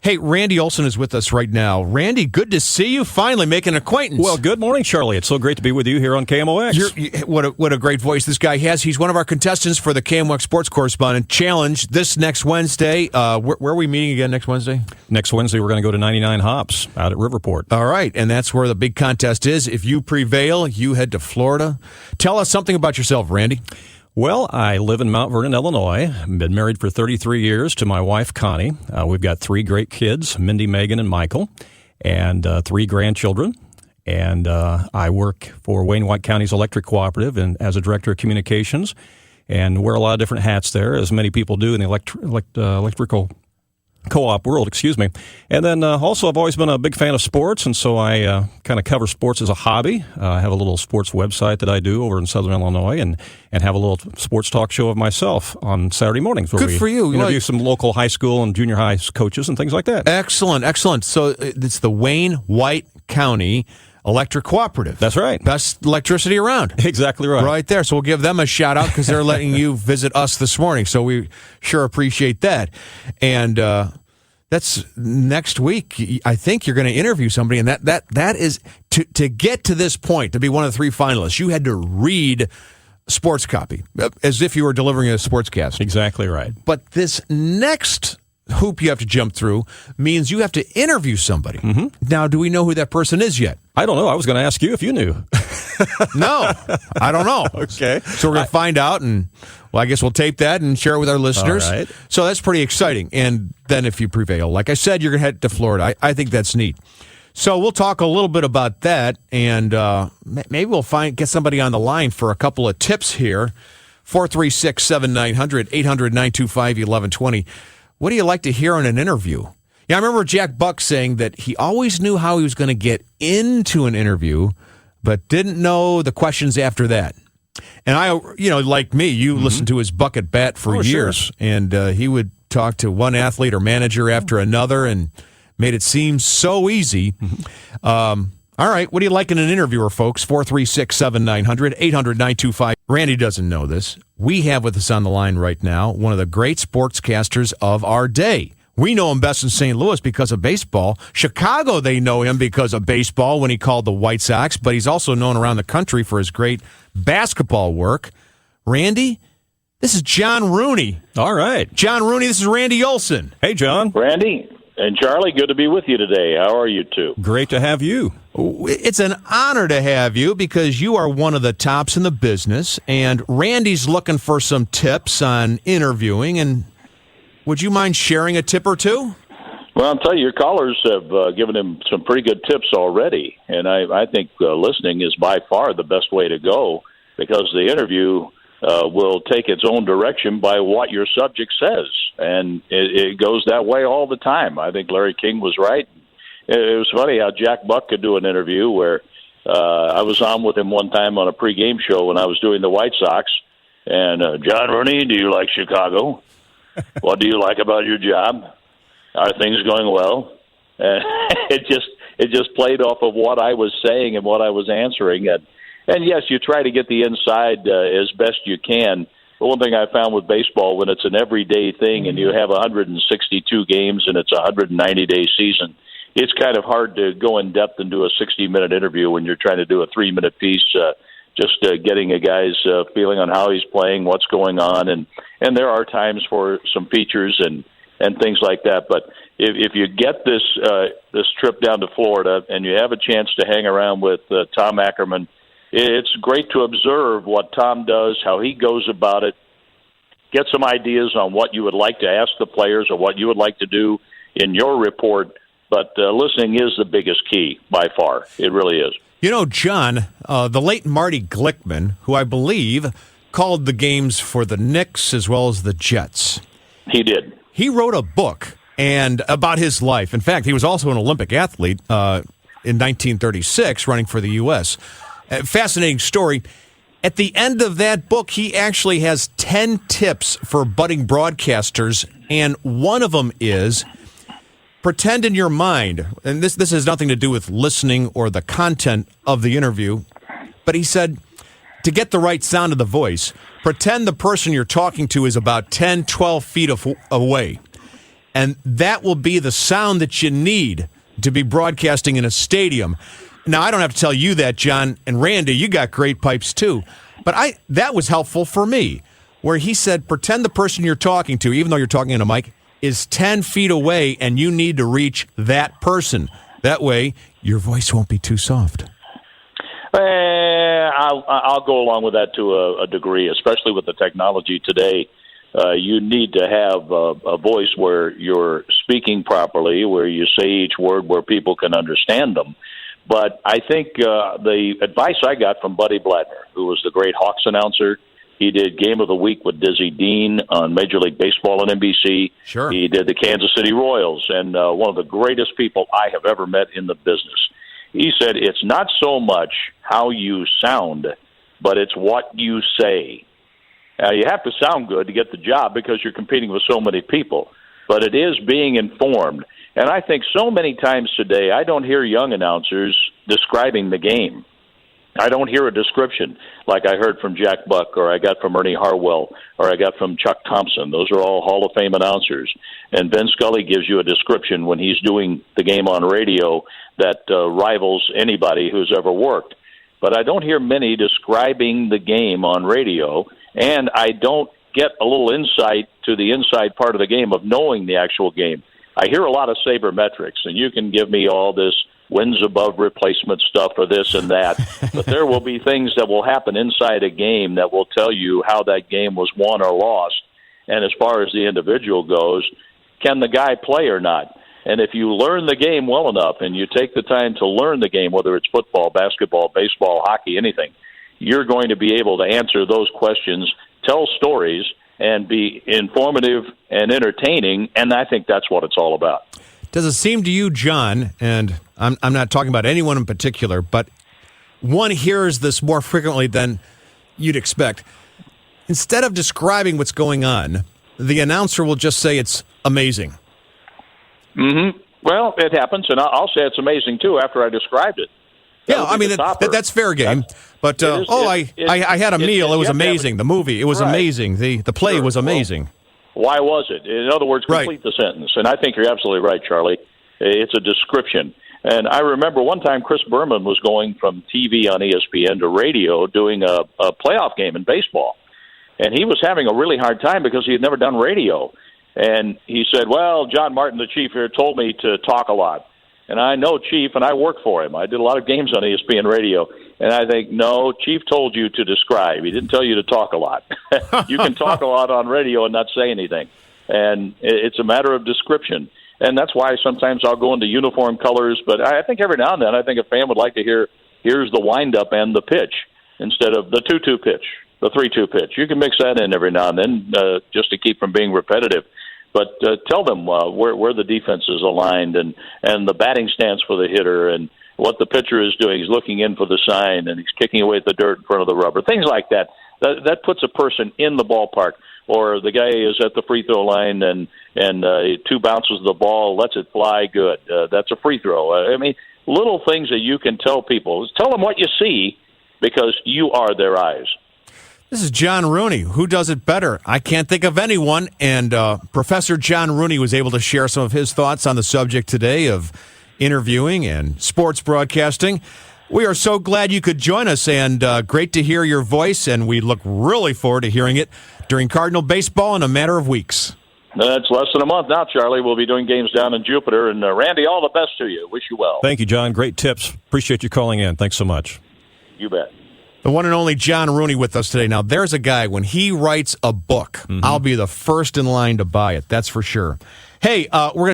Hey, Randy Olson is with us right now. Randy, good to see you. Finally making acquaintance. Well, good morning, Charlie. It's so great to be with you here on KMOX. What a great voice this guy has. He's one of our contestants for the KMOX Sports Correspondent Challenge this next Wednesday. Where are we meeting again next Wednesday? Next Wednesday, we're going to go to 99 Hops out at Riverport. All right, and that's where the big contest is. If you prevail, you head to Florida. Tell us something about yourself, Randy. Well, I live in Mount Vernon, Illinois. I've been married for 33 years to my wife, Connie. We've got 3 great kids, Mindy, Megan, and Michael, and 3 grandchildren. And I work for Wayne White County's Electric Cooperative and as a director of communications, and wear a lot of different hats there, as many people do in the electrical co-op world, And then also I've always been a big fan of sports, and so I kind of cover sports as a hobby. I have a little sports website that I do over in Southern Illinois and have a little sports talk show of myself on Saturday mornings where Good for you. interview some local high school and junior high coaches and things like that. Excellent, excellent. So it's the Wayne White County Electric Cooperative. That's right. Best electricity around. Exactly right. Right there. So we'll give them a shout out because they're letting you visit us this morning. So we sure appreciate that. And that's next week. I think you're going to interview somebody, and that is to get to this point, to be one of the 3 finalists, you had to read sports copy as if you were delivering a sportscast. Exactly right. But this next hoop you have to jump through means you have to interview somebody. Mm-hmm. Now, do we know who that person is yet? I don't know. I was going to ask you if you knew. No, I don't know. Okay. So we're going to find out, and well, I guess we'll tape that and share it with our listeners. All right. So that's pretty exciting. And then if you prevail, like I said, you're going to head to Florida. I think that's neat. So we'll talk a little bit about that, and maybe we'll get somebody on the line for a couple of tips here. 436-7900, 800-925-1120. What do you like to hear in an interview? Yeah, I remember Jack Buck saying that he always knew how he was going to get into an interview, but didn't know the questions after that. And I, like me, you listened to his Bucket Bat for years, sure. And he would talk to one athlete or manager after another and made it seem so easy. Mm-hmm. All right, what do you like in an interviewer, folks? 436-7900, 800-925. Randy doesn't know this. We have with us on the line right now one of the great sportscasters of our day. We know him best in St. Louis because of baseball. Chicago, they know him because of baseball when he called the White Sox, but he's also known around the country for his great basketball work. Randy, this is John Rooney. All right. John Rooney, this is Randy Olson. Hey, John. Randy and Charlie, good to be with you today. How are you two? Great to have you. It's an honor to have you because you are one of the tops in the business, and Randy's looking for some tips on interviewing, and would you mind sharing a tip or two? Well, I'll tell you, your callers have given him some pretty good tips already, and I think listening is by far the best way to go because the interview will take its own direction by what your subject says, and it goes that way all the time. I think Larry King was right. It was funny how Jack Buck could do an interview where I was on with him one time on a pregame show when I was doing the White Sox, and John Rooney, do you like Chicago? What do you like about your job? Are things going well? It just played off of what I was saying and what I was answering. And yes, you try to get the inside as best you can. But one thing I found with baseball, when it's an everyday thing and you have 162 games and it's a 190-day season, it's kind of hard to go in depth and do a 60-minute interview when you're trying to do a 3-minute piece, just getting a guy's feeling on how he's playing, what's going on. And there are times for some features and things like that. But if you get this trip down to Florida and you have a chance to hang around with Tom Ackerman, it's great to observe what Tom does, how he goes about it, get some ideas on what you would like to ask the players or what you would like to do in your report. But listening is the biggest key by far. It really is. You know, John, the late Marty Glickman, who I believe called the games for the Knicks as well as the Jets. He did. He wrote a book and about his life. In fact, he was also an Olympic athlete in 1936 running for the U.S. Fascinating story. At the end of that book, he actually has 10 tips for budding broadcasters, and one of them is pretend in your mind, and this has nothing to do with listening or the content of the interview, but he said, to get the right sound of the voice, pretend the person you're talking to is about 10, 12 feet away. and that will be the sound that you need to be broadcasting in a stadium. Now, I don't have to tell you that, John, and Randy, you got great pipes too. But that was helpful for me, where he said, pretend the person you're talking to, even though you're talking in a mic, is 10 feet away, and you need to reach that person. That way, your voice won't be too soft. I'll go along with that to a degree, especially with the technology today. You need to have a voice where you're speaking properly, where you say each word where people can understand them. But I think the advice I got from Buddy Bladner, who was the great Hawks announcer, he did Game of the Week with Dizzy Dean on Major League Baseball on NBC. Sure. He did the Kansas City Royals, and one of the greatest people I have ever met in the business. He said, it's not so much how you sound, but it's what you say. You have to sound good to get the job because you're competing with so many people, but it is being informed. And I think so many times today, I don't hear young announcers describing the game. I don't hear a description like I heard from Jack Buck, or I got from Ernie Harwell, or I got from Chuck Thompson. Those are all Hall of Fame announcers. And Vin Scully gives you a description when he's doing the game on radio that rivals anybody who's ever worked. But I don't hear many describing the game on radio, and I don't get a little insight to the inside part of the game of knowing the actual game. I hear a lot of sabermetrics, and you can give me all this wins above replacement stuff or this and that, but there will be things that will happen inside a game that will tell you how that game was won or lost. And as far as the individual goes, can the guy play or not? And if you learn the game well enough and you take the time to learn the game, whether it's football, basketball, baseball, hockey, anything, you're going to be able to answer those questions, tell stories, and be informative and entertaining, and I think that's what it's all about. Does it seem to you, John, and I'm not talking about anyone in particular, but one hears this more frequently than you'd expect. Instead of describing what's going on, the announcer will just say it's amazing. Mm-hmm. Well, it happens, and I'll say it's amazing, too, after I described it. Yeah, I mean, that's fair game. But, I had a meal. It was amazing. The movie, it was amazing. The play was amazing. Why was it? In other words, complete the sentence. And I think you're absolutely right, Charlie. It's a description. And I remember one time Chris Berman was going from TV on ESPN to radio doing a playoff game in baseball. And he was having a really hard time because he had never done radio. And he said, well, John Martin, the chief here, told me to talk a lot. And I know Chief, and I work for him. I did a lot of games on ESPN radio. And I think, no, Chief told you to describe. He didn't tell you to talk a lot. You can talk a lot on radio and not say anything. And it's a matter of description. And that's why sometimes I'll go into uniform colors. But I think every now and then I think a fan would like to hear, here's the windup and the pitch instead of the 2-2 pitch, the 3-2 pitch. You can mix that in every now and then just to keep from being repetitive. But tell them where the defense is aligned and the batting stance for the hitter and what the pitcher is doing. He's looking in for the sign and he's kicking away at the dirt in front of the rubber. Things like that. That puts a person in the ballpark. Or the guy is at the free throw line and two bounces of the ball, lets it fly, good. That's a free throw. I mean, little things that you can tell people. Tell them what you see because you are their eyes. This is John Rooney. Who does it better? I can't think of anyone. And Professor John Rooney was able to share some of his thoughts on the subject today of interviewing and sports broadcasting. We are so glad you could join us, and great to hear your voice, and we look really forward to hearing it during Cardinal baseball in a matter of weeks. It's less than a month now, Charlie. We'll be doing games down in Jupiter. And, Randy, all the best to you. Wish you well. Thank you, John. Great tips. Appreciate you calling in. Thanks so much. You bet. The one and only John Rooney with us today. Now, there's a guy, when he writes a book, I'll be the first in line to buy it. That's for sure. Hey, we're going to